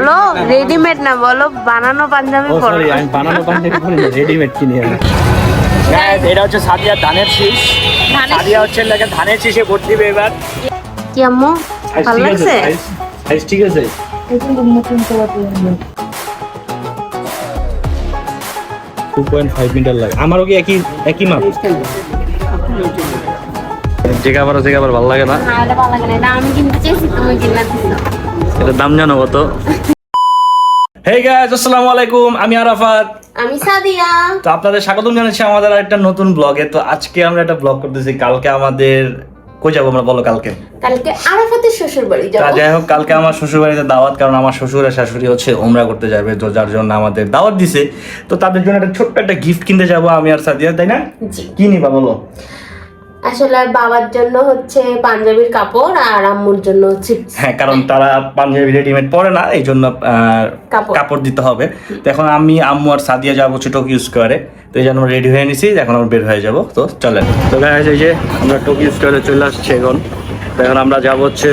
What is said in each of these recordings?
বলো রেডিমেড না, বলো বানানো পাঞ্জাবি পরো। সরি, আমি বানানো পাঞ্জাবি পরি না, রেডিমেড কিনি আমি। এটা হচ্ছে সাদিয়া ধানের শীষ। সাদিয়া হচ্ছে লাগে ধানের শীষে ভোট দিবে এবার। কি আম্মু ভালো লাগছে? ঠিক আছে। 2.5 মিটার লাগে। আমারও কি একই মাপ? জেগাবার ভালো লাগে না। না এটা ভালো লাগে না, এটা আমি কিনতে চাইছি, তুমি কিনা দিছো। এটার দাম জানো কত? হেই গাইস, আসসালামু আলাইকুম। আমি আরাফাত, আমি সাদিয়া। তো আপনাদের স্বাগতম জানাচ্ছি আমাদের একটা নতুন ব্লগে। তো আজকে আমরা একটা ব্লগ করতেছি। কালকে আমাদের কই যাবো আমরা, বলো? কালকে আরাফাতের শ্বশুর বাড়ি যাবো। যাই হোক, কালকে আমার শ্বশুর বাড়িতে দাওয়াত, কারণ আমার শ্বশুর আর শাশুড়ি হচ্ছে ওমরা করতে যাবে, তো যার জন্য আমাদের দাওয়াত দিছে। তো তাদের জন্য একটা ছোট্ট একটা গিফট কিনতে যাবো আমি আর সাদিয়া, তাই না? কি নিবা বলো? আসলে বাবার জন্য হচ্ছে পাঞ্জাবির কাপড় আর আম্মুর জন্য হচ্ছে, হ্যাঁ, কারণ তারা পাঞ্জাবি রেডিমেড পরে না, এই জন্য কাপড় দিতে হবে। তো এখন আমি, আম্মু আর সাদিয়া যাবো হচ্ছে টোকিও স্কোয়ারে। তো এই জন্য আমরা রেডি হয়ে নিছি, এখন আমরা বের হয়ে যাবো। তো চলেন। তো গাইস, এই যে আমরা টোকিও স্কোয়ারে চলে আসছি এখন। তো এখন আমরা যাবো হচ্ছে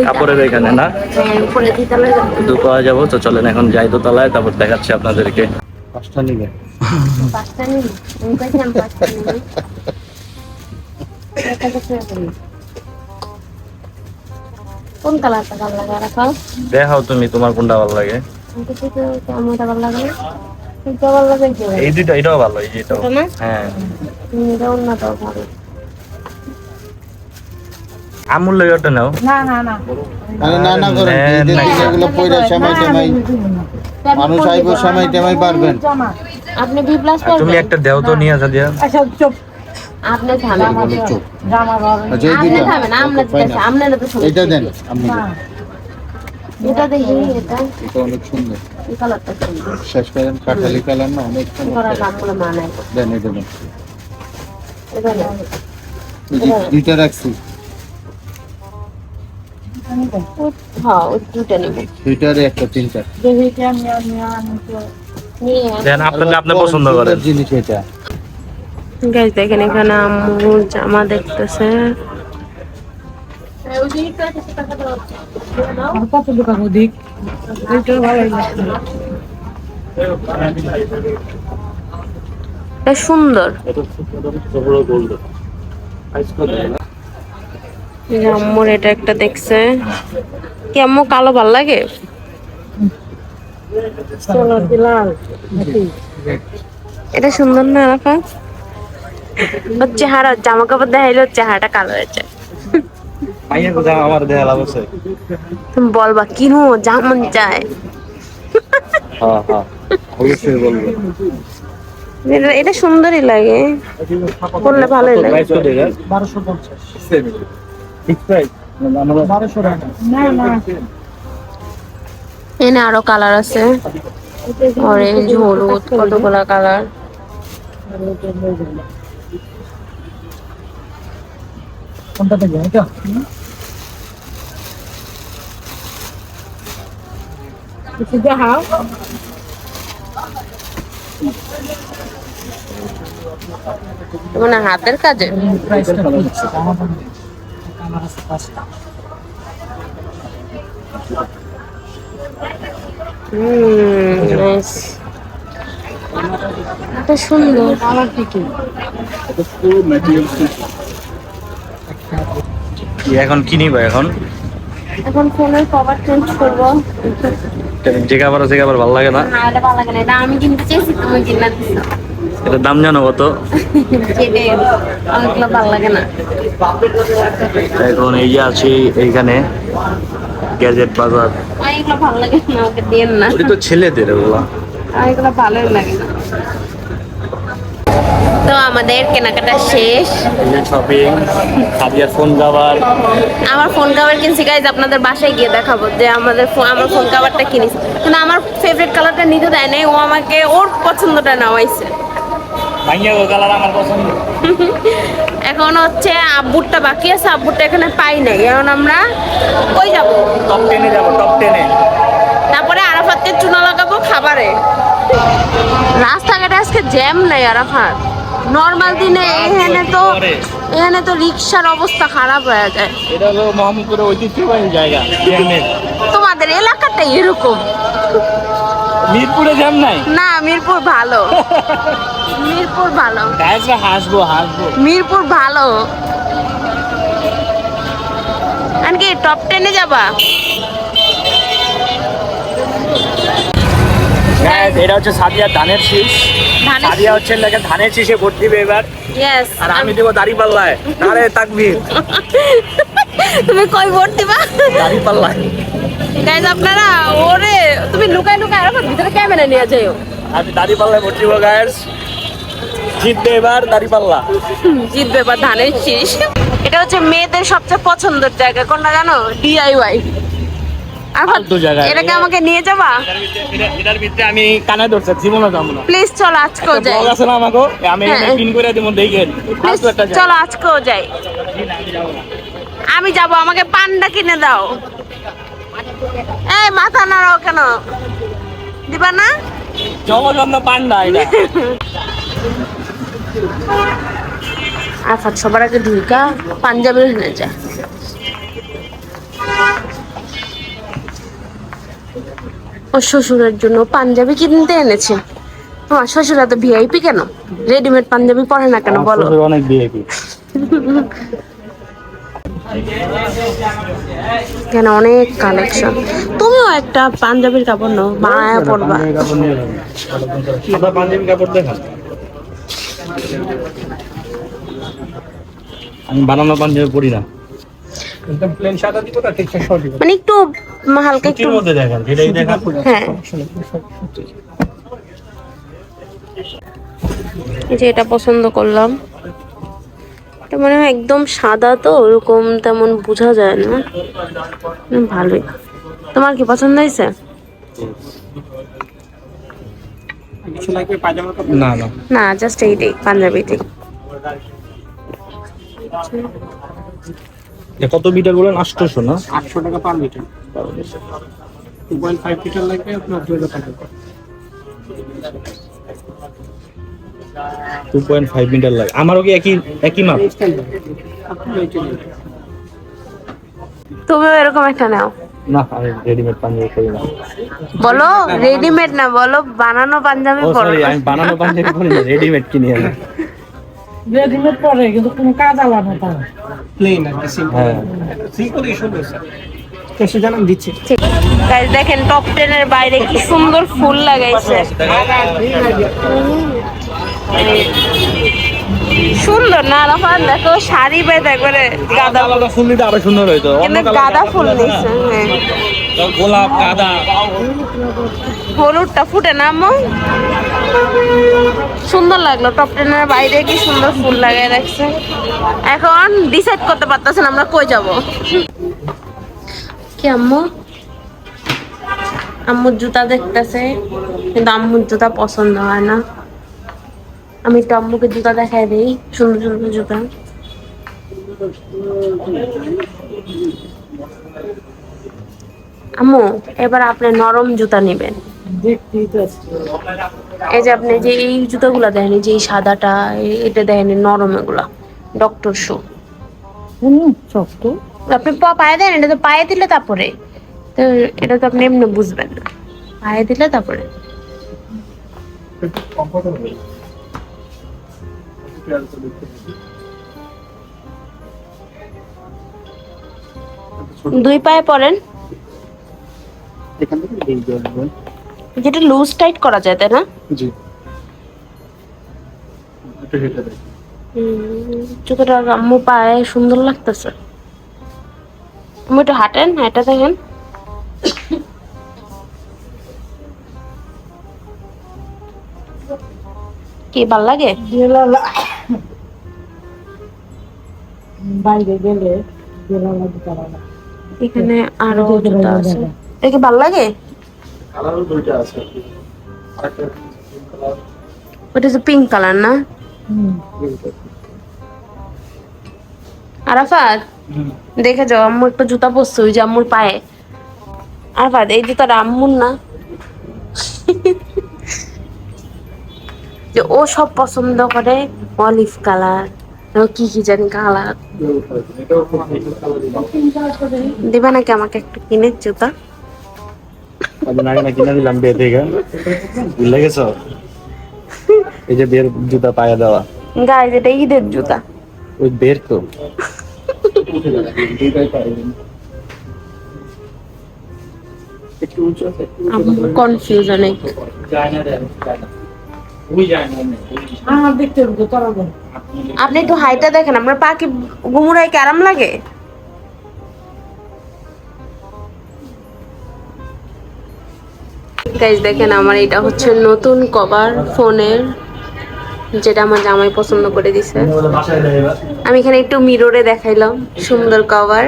কাপড়ের এখানে, না দোতলায় যাবো। তো চলেন এখন যাই দোতলায়, তারপর দেখাচ্ছি আপনাদেরকে। পাঁচটা নিবে। কোন কালারটা ভালো লাগে রাখাও? দেখাও তুমি, তোমার কোনটা ভালো লাগে? আমারটা ভালো লাগে না, এটা ভালো লাগে। এই দুইটা, এটাও ভালো, এই যেটাও। হ্যাঁ, এটা অন্যটাও ভালো। আমুল লাগে ওটা নাও। না না না আরে না না করেন, এই যে যেগুলো পয়রা সময় টাইম মানুষ আইবো সময় টাইম পারবেন। আপনি বি প্লাস তুমি একটা দেও তো নিয়ে আসা দিয়া। আচ্ছা চুপ আপনি থামেন, জামা বড় আচ্ছা এই আপনি দুইটা থামেন, আমরা দিতেছি, আপনারা তো শুনুন। এটা দেন আপনি। এটা দেখি, এটা এটা অনেক সুন্দর। এই কালারটা সুন্দর, শেষ করেন, কাঠালি কালার না, অনেক সুন্দর। করার দামগুলো মানায়। দেন এটা দেন। এটা না, এই যে দুইটা রাখছি, হ্যাঁ ওই দুটো নেব। দুইটার একটা তিনটা। দেখি আমি তো নিয়ে দেন আপনি পছন্দ করেন জিনিস এটা। গাইস দেখেন, এখানে আম্মু জামা দেখতেছে। আর কত দোকান ওদিক এইটা ভালো লাগছে। এটা সুন্দর। এই যে আম্মুর এটা একটা দেখছে। কি আম্মু কালো ভাল লাগে? চলো দিলাল এটা সুন্দর না রাখা? ওর চেহারা, জামা কাপড় দেখাইলে ওর চেহারাটা কালো হয়ে যায়। মাইয়া কোথায় আমার দেয়া লাভ আছে? তুমি বলবা কিনু যেমন চায়। হ্যাঁ হ্যাঁ, অবশ্যই বলবো। এটা সুন্দরই লাগে, পরলে ভালোই লাগে। প্রাইস কত এটা? 1250 ফিক্স প্রাইস না, আমরা 1200 টাকা। না না এনে আরো কালার আছে, অরেঞ্জ, হলুদ, কতগুলা কালার। কোনটা দেখবে এটা? কিছু দেখাও। মানে হাতের কাজে। প্রাইসটা বলছি আমার আছে 5টা। নাইস, এটা সুন্দর। কালার কি কি? এখন কি নিবা? এখন এখন ফোনের কভার চেঞ্জ করবো। জেগাবার ভালো লাগে না। না এটা ভালো লাগে না, এটা আমি কিনতে চাইছি, তুমি কিনা দিছো। এটার দাম জানো কত? সেটাই, অনেকগুলো ভালো লাগে না। এখন এই যে আছি এইখানে গ্যাজেট বাজার। এগুলো ভালো লাগে না, ওকে দিয়েন না। ওটা তো ছেলেদের, ওগুলা। এগুলো ভালোই লাগে না। তো আমাদের কেনাকাটা শেষ। শপিং, সাদিয়ার ফোন কভার। আমার ফোন কভার কিনছি গাইজ, আপনাদের বাসায় গিয়ে দেখাবো যে আমার ফোন কভারটা কিনেছি। কিন্তু আমার ফেভারিট কালারটা নিতে দেয় নাই, ও আমাকে ওর পছন্দটা নেওয়াইছে। ভাইয়া ও কালার আমার পছন্দ। এখন হচ্ছে আব্বুরটা বাকি আছে, আব্বুরটা এখানে পাই নাই। এখন আমরা কই যাব? টপ 10-এ যাবো, টপ 10-এ। তারপরে আরাফাতকে চুনা লাগাবো খাবারে। রাস্তাঘাটে আজকে জ্যাম নাই আরাফাত। নর্মাল দিনে এখানে তো রিক্সার অবস্থা খারাপ হয়ে যায়। এটা হলো মোহাম্মদপুরের ঐতিহ্যবাহী জায়গা জ্যামের। তোমাদের এলাকাটাই এরকম। মিরপুরে জ্যাম নাই? না, মিরপুর ভালো। মিরপুর ভালো। গাইজরা হাসবো। মিরপুর ভালো। আনকি টপ 10-এ যাবা? গাইজ এটা হচ্ছে সাদিয়া ধানের শীষ। সাদিয়া হচ্ছে লাগে ধানের শীষে ভোট দিবে এবার। ইয়েস। আর আমি দেবো দাড়িপাল্লায়। নারে তাকবীর। তুমি কই ভোট দিবা? দাড়িপাল্লায়। গাইজ আপনারা ওরে তুমি লুকায় আর আমার ভিতরে ক্যামেরা নিয়ে যাও। আমি দাড়িপাল্লায় ভোট দিব গাইজ। জিতবে এবার দাড়িপাল্লা। জিতবে এবার ধানের শীষ। এটা হচ্ছে মেয়েদের সবচেয়ে পছন্দের জায়গা, কোনটা জানো? DIY। আর ফালতু জায়গা। এটাকে আমাকে নিয়ে যাবা? এটার ভিতরে আমি কানে ধরছি, জীবনে যাবো না। প্লিজ চলো আজকেও যাই। ব্লগ আছে না আমাকে, আমি হ্যাঁ। পিন করে দেবো, দেখেন। প্লিজ চলো আজকেও যাই। আমি যাব, আমাকে পান্ডা কিনে দাও। এই মাথা নাড়াও কেন? দিবা না? জগজন্য পান্ডা এটা। আফাত সবার আগে ঢুকা পাঞ্জাবের হয়ে যায়। ও শ্বশুরের জন্য পাঞ্জাবি কিনতে এনেছে। তোমার শ্বশুর এত ভিআইপি কেন? রেডিমেড পাঞ্জাবি পরে না কেন বলো? অনেক ভিআইপি। কেন অনেক কালেকশন। তুমিও একটা পাঞ্জাবির কাপড় নাও, মায়া পরবা। সাদা পাঞ্জাবি কাপড় দেখান। আমি বানানো পাঞ্জাবি পরি না। একদম প্লেন সাদা দিব না, ঠিক আছে দিব। মানে একটু হালকা একটু এর মধ্যে দেখান, এটাই দেখান। হ্যাঁ, এই যে এটা পছন্দ করলাম। এটা মনে হয় একদম সাদা, তো ওরকম তেমন বোঝা যায় না। ভালোই। তোমার কি পছন্দ হয়েছে? কিছু লাগবে পায়জামা কাপড়? না না, জাস্ট এইটাই পাঞ্জাবিটাই। কত মিটার বলেন? 800 না? 800 টাকা পার মিটার। 2.5 মিটার লাগবে আপনার 2000 টাকা। 2.5 মিটার লাগে। আমারও কি একই মাপ? তুমিও এরকম একটা নাও। না, আমি রেডিমেড পাঞ্জাবি পরি না। বলো রেডিমেড না, বলো বানানো পাঞ্জাবি ও পরো। সরি, আমি বানানো পাঞ্জাবি পরি না, রেডিমেড কিনি আমি। রেডিমেড পরে কিন্তু কোনো কাজ আলাদা না, প্লেন আর কি, সিম্পল। হ্যাঁ। সিম্পলই সুন্দর স্যার। কেসে জানান দিচ্ছে। গাইস দেখেন টপ 10 এর বাইরে কি সুন্দর ফুল লাগাইছে। সুন্দর না আরাফাত? দেখো শাড়ি বেঁধে একবারে গাঁদা আলাদা ফুল নিতে আরো সুন্দর হইতো। অন্য কিন্তু কালার গাঁদা ফুল নিছে। হ্যাঁ, গোলাপ, গাঁদা। হলুদটা ফুটে না আম্মু? সুন্দর লাগলো। টপ 10 এর বাইরে কি সুন্দর ফুল লাগাই রাখছে। এখন ডিসাইড করতে পারতেছেন আমরা কই যাব। কি আম্মু? আম্মুর জুতা দেখতেছে, কিন্তু আম্মুর জুতা পছন্দ হয় না। আমি একটু আম্মুকে জুতা দেখাই দিই, সুন্দর সুন্দর জুতা। আম্মু এবার আপনি নরম জুতা নেবেন। দেখতেই তো আছে। এই যে আপনি যে এই জুতাগুলা দেখেন, যে এই সাদাটা, এটা দেখেন নরম, এগুলা ডক্টর শু। শক্ত। আপনি পায়ে দেন, এটা তো পায়ে দিলে তারপরে তো, এটা তো আপনি এমনি বুঝবেন না, পায়ে দিলে তারপরে। দুই পায়ে পরেন, এখান থেকে এই যে আসবে। যেটা লুজ টাইট করা যায়, তাই না? জি। এটা হেঁটে দেয়। জুতোটা আম্মু পায়ে সুন্দর লাগতেছে। আম্মু একটু হাঁটেন, এটা দেখেন। কি ভাল লাগে? বাইরে গেলে বেলালা জুতা লাগা। এখানে আরো জুতা আছে। এটা কি ভাল লাগে? কালারও দুইটা আছে। আরেকটা কালার। ওটা হচ্ছে পিঙ্ক কালার না? আরাফাত দেখে যাও, আম্মু একটা জুতা পরছে ওই যে আম্মুর পায়ে। আরাফাত এই জুতাটা আম্মুর না? যে ও সব পছন্দ করে অলিভ কালার, কি কি জানি কালার। দিবা নাকি আমাকে একটু কিনে জুতা? কিনে দিলাম বিয়ে থেকে, ভুলে গেছো? এই যে বিয়ের জুতা পায়ে দেওয়া, গাইজ এটা ঈদের জুতা। ওই বের তো কনফিউজ অনেক। আমার দেখতে হবে তোরা বল। আপনি একটু হাইটা দেখেন, আপনার পা কি গুমুরাই কি আরাম লাগে? গাইজ দেখেন আমার এটা হচ্ছে নতুন কভার ফোনের, যেটা আমার জামাই পছন্দ করে দিছে। আমি এখানে একটু মিররে দেখাইলাম সুন্দর কভার।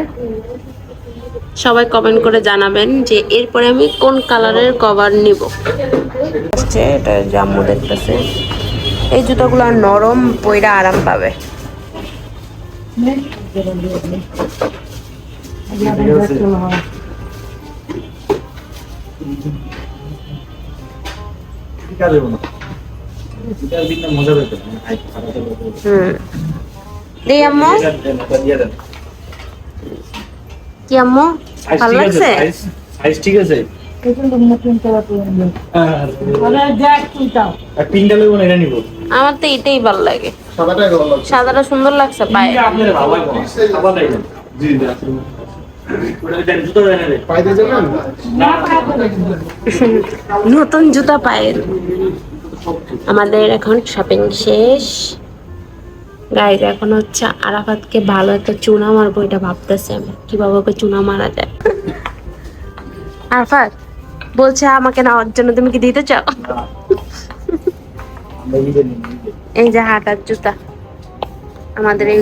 সবাই কমেন্ট করে জানাবেন যে এরপরে আমি কোন কালারের কভার নিব। এটা জাম্মু দেখতেছে, এই জুতাগুলো নরম, পয়রা আরাম পাবে। দেই আম্মু, কি আম্মু ভালো লাগছে? সাইজ ঠিক আছে? আমার তো এটাই ভালো লাগে, সাদাটা সুন্দর লাগছে পায়ে। নতুন জুতা পায়ের। আমাদের এখন শপিং শেষ গাইজ, এখন হচ্ছে আরাফাতকে ভালো একটা চুনা মারবো, এটা ভাবতেছি আমি কিভাবে ওকে চুনা মারা যায়। আরাফাত বলছে আমাকে নেওয়ার জন্য, তুমি কি দিতে চাও? এই যে হাঁটার জুতা আমাদের এই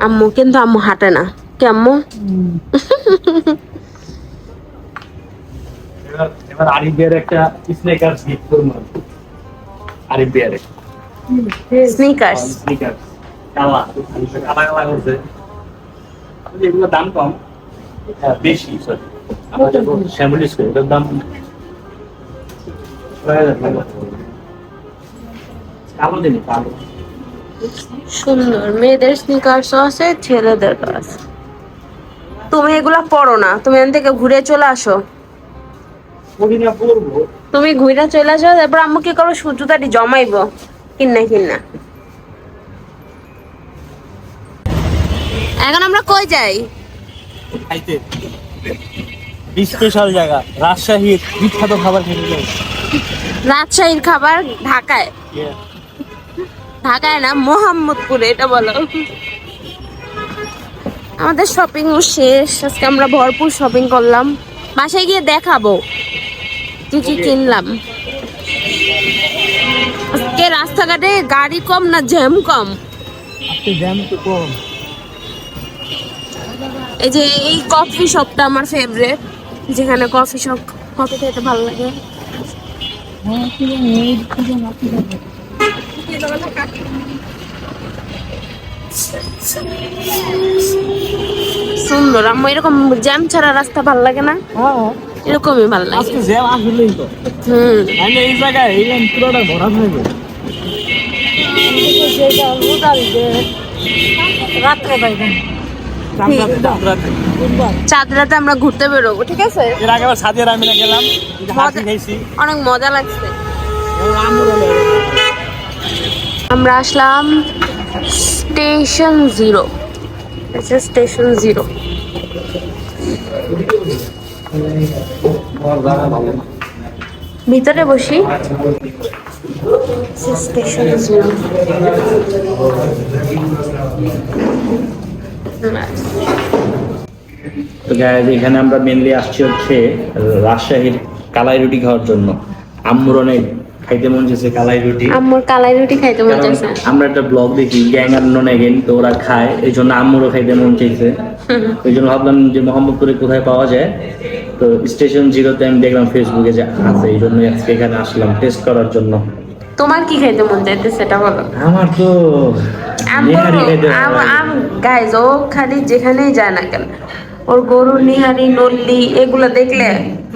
আম্মু, কিন্তু আম্মু হাঁটে না কি আম্মু? এবার আরিফ বিয়ার একটা স্নেকার্স গিফট করব। আরিফ বিয়ার স্নিকার্স, কালা কালা করছে, এগুলো দাম কম, বেশি সরি আমাদের শ্যামলি স্কুল, এটার দাম সুন্দর। মেয়েদের স্নিকার্সও আছে, ছেলেদেরও আছে। তুমি এগুলা পরো না, তুমি এখান থেকে ঘুরে চলে আসো। তুমি ঘুরে চলে আসো, তারপর আম্মু কি করবো, জুতাটি জমাইবো কিন্না কিন্না। এখন আমরা কই যাই? খাইতে স্পেশাল জায়গা, রাজশাহীর বিখ্যাত খাবার খেতে যাই। রাজশাহীর খাবার ঢাকায়? ঢাকায় না, মোহাম্মদপুরে, এটা বলো। আমাদের শপিং শেষ, আজকে আমরা ভরপুর শপিং করলাম। বাসায় গিয়ে দেখাবো কি কি কিনলাম। আজকে রাস্তাঘাটে গাড়ি কম না জ্যাম কম? জ্যাম তো কম। এই যে এই কফি শপটা আমার ফেভারিট, যেখানে কফি শপ, কফি খেতে ভালো লাগে। সুন্দর আম্মু, এরকম জ্যাম ছাড়া রাস্তা ভালো লাগে না? এরকমই ভালো লাগে। আজকে জ্যাম আসলেই তো। তাহলে এই জায়গায় এই লাইন পুরোটা ভরা থাকবে। রাত্রে বাইবেন, চাঁদ রাতে আমরা ঘুরতে বেরোবো, ঠিক আছে? এর আগে সাথে আমি গেলাম, খাইছি, অনেক মজা লাগছে। আমরা আসলাম স্টেশন 0, স্টেশন 0। ভিতরে বসি, স্টেশন 0। তো গাইস, এখানে আমরা মেনলি আসছি হচ্ছে রাজশাহীর কালাই রুটি খাওয়ার জন্য। আম্মুর অনেক খাইতে মন চাইছে কালাই রুটি। আম্মুর কালাই রুটি খাইতে মন চাইছে। আমরা একটা ব্লগ দেখি গ্যাং আর নন এগেন, তো ওরা খায়, এই জন্য আম্মুরও খাইতে মন চাইছে। এই জন্য ভাবলাম যে মোহাম্মদপুরে কোথায় পাওয়া যায়, তো স্টেশন 0-তে আমি দেখলাম ফেসবুকে যে আছে, এই জন্য আজকে এখানে আসলাম টেস্ট করার জন্য। তোমার কি খাইতে মন চাইতে সেটা বলো। আমার তো গাইজ, ও খালি যেখানেই যায় না কেন, ওর গরু নিহারি নল্লি এগুলো দেখলে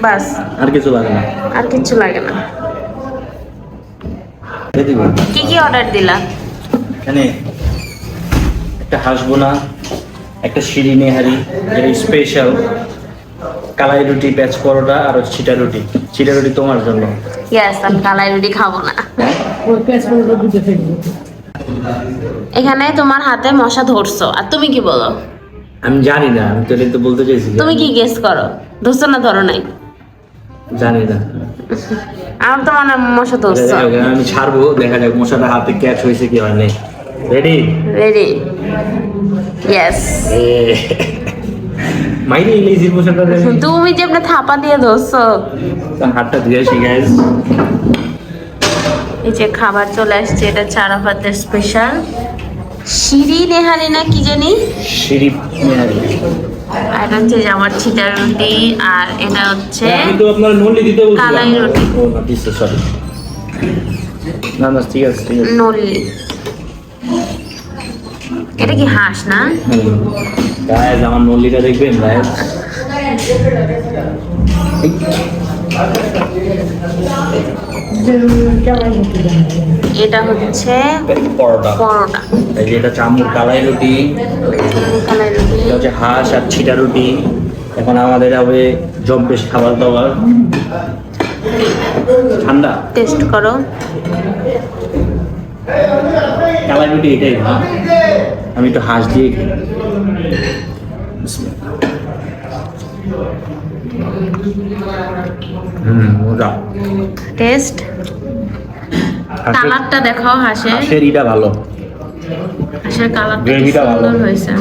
বাস, আর কিছু লাগে না, আর কিচ্ছু লাগে না। কি কি অর্ডার দিলা? এখানে একটা হাঁসবোনা, একটা শিরি নেহারি, যেটা স্পেশাল, কালাই রুটি, পেঁচ পরোটা আর ছিটা রুটি। ছিটা রুটি তোমার জন্য। ইয়েস, আমি কালাই রুটি খাবো না। ওই পেছনে বুঝে ফেলবো। এখানে তোমার হাতে মশা ধরছো, আর তুমি কি বলো? আমি জানি না, আমি তো এটা তো বলতে চাইছি। তুমি কি গেস করো? ধরছো না ধরো নাই? জানি না। আমার তো মনে হয় মশা ধরছো। আমি ছাড়বো, দেখা যাক মশাটা হাতে ক্যাচ হয়েছে কি হয় নাই। রেডি? রেডি? ইয়েস। মাইরে ইংলিশ মশাটা তুমি যে আপনি থাপা দিয়ে ধরছো। হাতটা ধুয়ে আসি গাইস। এই যে খাবার চলে আসছে, এটা চারাফাতের স্পেশাল শিরি নেহারি না কি জানি, শিরি নেহারি। আর এটা হচ্ছে যে আমার ছিটা রুটি, আর এটা হচ্ছে আমি তো আপনার নলি দিতে বলছিলাম। কালাই রুটি। ও না, দিছে, সরি। না না, ঠিক আছে ঠিক আছে। নলি। এটা কি হাঁস না? গাইস আমার নলিটা দেখবেন গাইস। এটা হচ্ছে পরোটা। পরোটা, এই যে এটা চামড় কালাই রুটি, কালাই রুটি। এটা হচ্ছে হাঁস আর ছিটা রুটি। এখন আমাদের হবে জম্পেশ খাবার দাবার। ঠান্ডা টেস্ট করো। কালাই রুটি এটাই না, আমি একটু হাঁস দিয়ে খাই। মজা। টেস্ট, কালারটা দেখো হাঁসের। হাঁসের ইটা ভালো, হাঁসের কালারটা কি গ্রেভিটা ভালো। সুন্দর হয়েছে।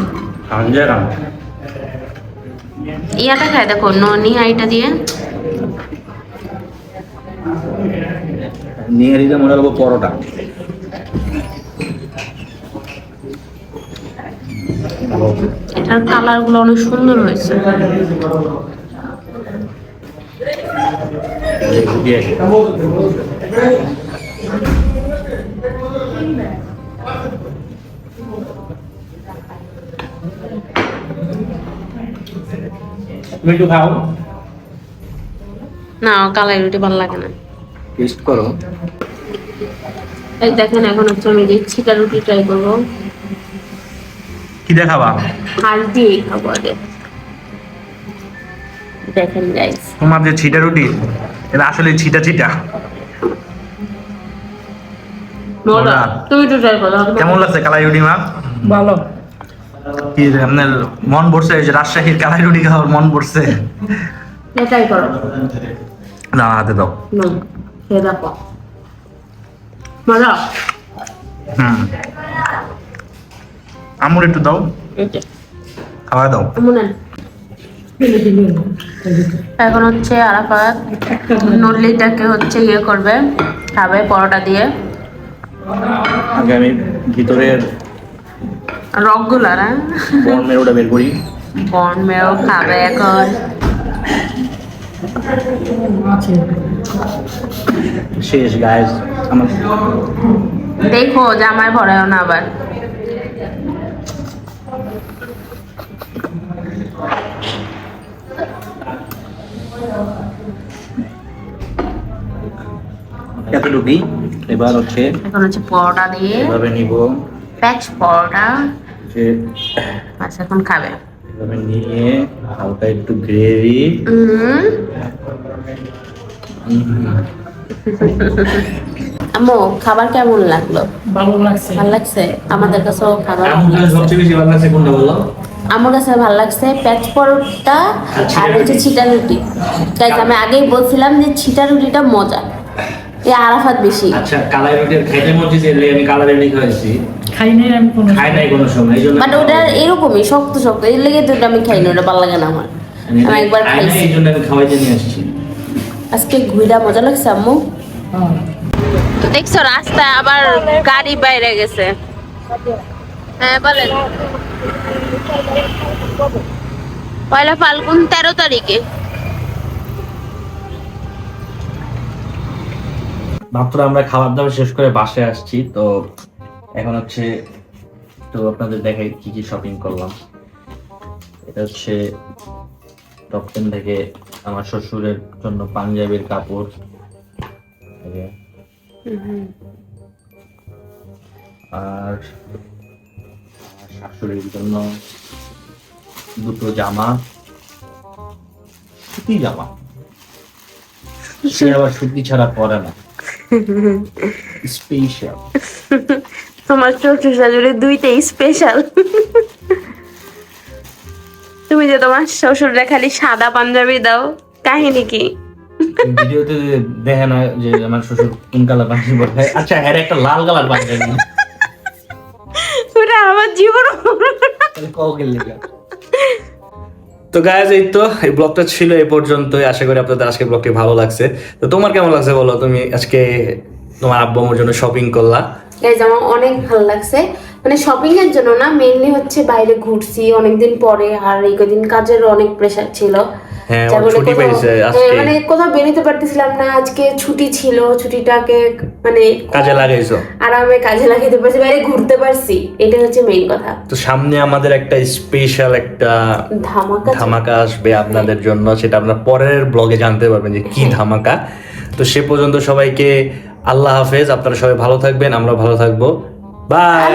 হাঁস দিয়ে রাম। ইয়াটা খাই দেখো, ননি আইটা দিয়ে। নিয়ে দিতে মনে করবো পরোটা। এটার কালার গুলো অনেক সুন্দর হয়েছে। তুমি একটু খাও, না কালাই রুটি ভালো লাগে না। টেস্ট করো। এই দেখেন, এখন হচ্ছে আমি যে ছিটা রুটি ট্রাই করবো। কি দেখাবা? হাঁস দিয়েই খাবো আগে। দেখেন গাইস, তোমার যে ছিটা রুটি, এটা আসলে ছিটা ছিটা। মজা। তুমি তো ট্রাই করো। কেমন লাগছে কালাই রুটি মা? ভালো। কি আপনার মন পড়ছে যে রাজশাহীর কালাই রুটি খাওয়ার মন পড়ছে? ট্রাই করো। না, হাতে দাও। না, খেয়ে দেখো। মজা। আমুর একটু দাও, এই যে খাওয়া দাও। মনে এখন হচ্ছে আরাফাত নলিটাকে হচ্ছে ইয়ে করবে, খাবে পরোটা দিয়ে। আগে আমি ভিতরের রকগুলো না, বন মেরোটা বের করি। বন মেয়েও খাবে এখন। শেষ গাইস আমার। দেখো জামাই ভরায়ও না আবার। এতটুকুই। এবার হচ্ছে এখন হচ্ছে পরোটা দিয়ে এভাবে নিব, প্যাচ পরোটা। যে আচ্ছা এখন খাবে। এভাবে নিয়ে হালকা একটু গ্রেভি। আম্মু খাবার কেমন লাগলো? ভালো লাগছে। ভালো লাগছে? আমাদের কাছেও খাবার ভালো লাগছে। সবচেয়ে বেশি ভালো লাগছে কোনটা বলো? আমার কাছে ভালো লাগছে প্যাচ পরোটা আর হচ্ছে ছিটা রুটি। গাইস আমি আগেই বলছিলাম যে ছিটা রুটিটা মজা, এই আরাফাত বেশি। আচ্ছা, কালাই রুটির খাইতে মধ্যে যে আমি কালাই রুটি খাইছি, খাই নাই আমি কোনো। খাই নাই কোনো সময়, এই জন্য বাট ওটা এরকমই শক্ত শক্ত, এর লেগে তো ওটা আমি খাই না, ওটা ভালো লাগে না আমার। আমি একবার খাইছি, এই জন্য আমি খাওয়াইতে নিয়ে আসছি। আজকে ঘুইরা মজা লাগছে আম্মু। হ্যাঁ। তো দেখছো রাস্তায় আবার গাড়ি বাইরে গেছে। হ্যাঁ বলেন। পয়লা ফাল্গুন 13 তারিখে। মাত্র আমরা খাবার দাবার শেষ করে বাসায় আসছি, তো এখন হচ্ছে তো আপনাদের দেখাই কি কি শপিং করলাম। এটা হচ্ছে টপ 10 থেকে আমার শ্বশুরের জন্য পাঞ্জাবির কাপড়, আর শাশুড়ির জন্য দুটো জামা, সুতি জামা। সে আবার সুতি ছাড়া পরে না, স্পেশাল। তোমার শ্বশুর শাশুড়ি দুইটাই স্পেশাল। তুমি যে তোমার শ্বশুররা খালি সাদা পাঞ্জাবি দাও, কাহিনী কি? ভিডিওতে দেখে না যে আমার শ্বশুর কোন কালার পাঞ্জাবি পরে। আচ্ছা, হ্যাঁ, একটা লাল কালার পাঞ্জাবি ওটা আমার জীবন। তো গাইজ, এই তো এই ব্লগটা ছিল এই পর্যন্তই। আশা করি আপনাদের আজকে ব্লগটি ভালো লাগছে। তো তোমার কেমন লাগছে বলো? তুমি আজকে তোমার আব্বু আম্মুর জন্য শপিং করলা। গাইজ, আমার অনেক ভালো লাগছে। মানে শপিং এর জন্য না, মেইনলি হচ্ছে বাইরে ঘুরছি অনেকদিন পরে, আর এই কদিন কাজের অনেক প্রেসার ছিল। হ্যাঁ, যার ফলে ছুটি কোথাও- পেয়েছে হ্যাঁ, আজকে। মানে কোথাও বেরোতে পারতেছিলাম না। আজকে ছুটি ছিল, ছুটিটাকে মানে কাজে লাগাইছো। আরামে কাজে লাগাতে পারছি, বাইরে ঘুরতে পারছি, এটা হচ্ছে মেইন কথা। তো সামনে আমাদের একটা স্পেশাল একটা ধামাকা আসবে আপনাদের জন্য, সেটা আপনারা পরের ব্লগে জানতে পারবেন যে কি ধামাকা। তো সে পর্যন্ত সবাইকে আল্লাহ হাফেজ। আপনারা সবাই ভালো থাকবেন, আমরা ভালো থাকবো। বাই।